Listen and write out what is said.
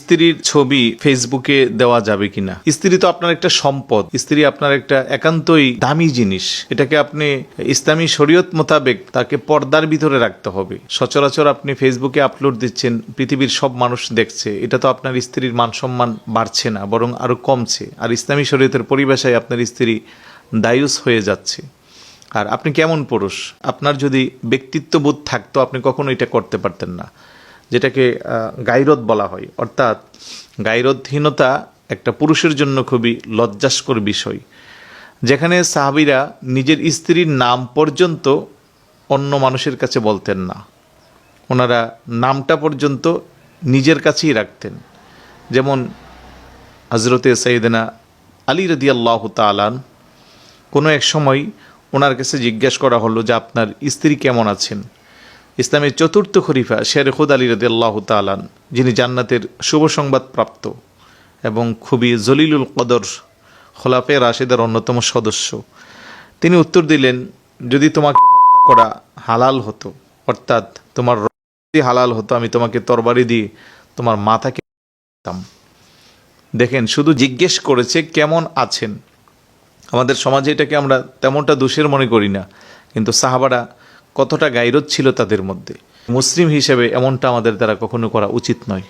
স্ত্রীর ছবি ফেসবুকে দেওয়া যাবে কিনা? স্ত্রী তো আপনার একটা সম্পদ, স্ত্রী আপনার একটা একান্তই দামি জিনিস। এটাকে আপনি ইসলামী শরীয়ত মোতাবেক তাকে পর্দার ভিতরে রাখতে হবে। সচরাচর আপনি ফেসবুকে আপলোড দিচ্ছেন, পৃথিবীর সব মানুষ দেখছে, এটা তো আপনার স্ত্রীর মান সম্মান বাড়ছে না, বরং আরো কমছে। আর ইসলামী শরীয়তের পরিভাষায় আপনার স্ত্রী দায়ুস হয়ে যাচ্ছে। আর আপনি কেমন পুরুষ? আপনার যদি ব্যক্তিত্ববোধ থাকতো আপনি কখনো এটা করতে পারতেন না, যেটাকে গাইরত বলা হয়। অর্থাৎ গাইরতহীনতা একটা পুরুষের জন্য খুবই লজ্জাস্কর বিষয়, যেখানে সাহাবীরা নিজের স্ত্রীর নাম পর্যন্ত অন্য মানুষের কাছে বলতেন না। ওনারা নামটা পর্যন্ত নিজের কাছেই রাখতেন। যেমন হযরতে সাইয়েদনা আলী রাদিয়াল্লাহু তাআলা, কোনো এক সময় ওনার কাছে জিজ্ঞাসা করা হলো যে আপনার স্ত্রী কেমন আছেন। ইসলামের চতুর্থ খলিফা শের খুদ আলী রাদিয়াল্লাহু তাআলা, যিনি জান্নাতের শুভ সংবাদ প্রাপ্ত এবং খুবই জলিলুল কদর খোলাফায়ে রাশিদের অন্যতম সদস্য, তিনি উত্তর দিলেন, যদি তোমাকে হত্যা করা হালাল হতো, অর্থাৎ তোমার রক্ত হালাল হতো, আমি তোমাকে তরবারি দিয়ে তোমার মাথাকে দিতাম। দেখেন, শুধু জিজ্ঞেস করেছে কেমন আছেন। আমাদের সমাজে এটাকে আমরা তেমনটা দোষের মনে করি না, কিন্তু সাহাবারা কতটা গায়রত ছিল তাদের মধ্যে। মুসলিম হিসেবে এমনটা আমাদের দ্বারা কখনো করা উচিত নয়।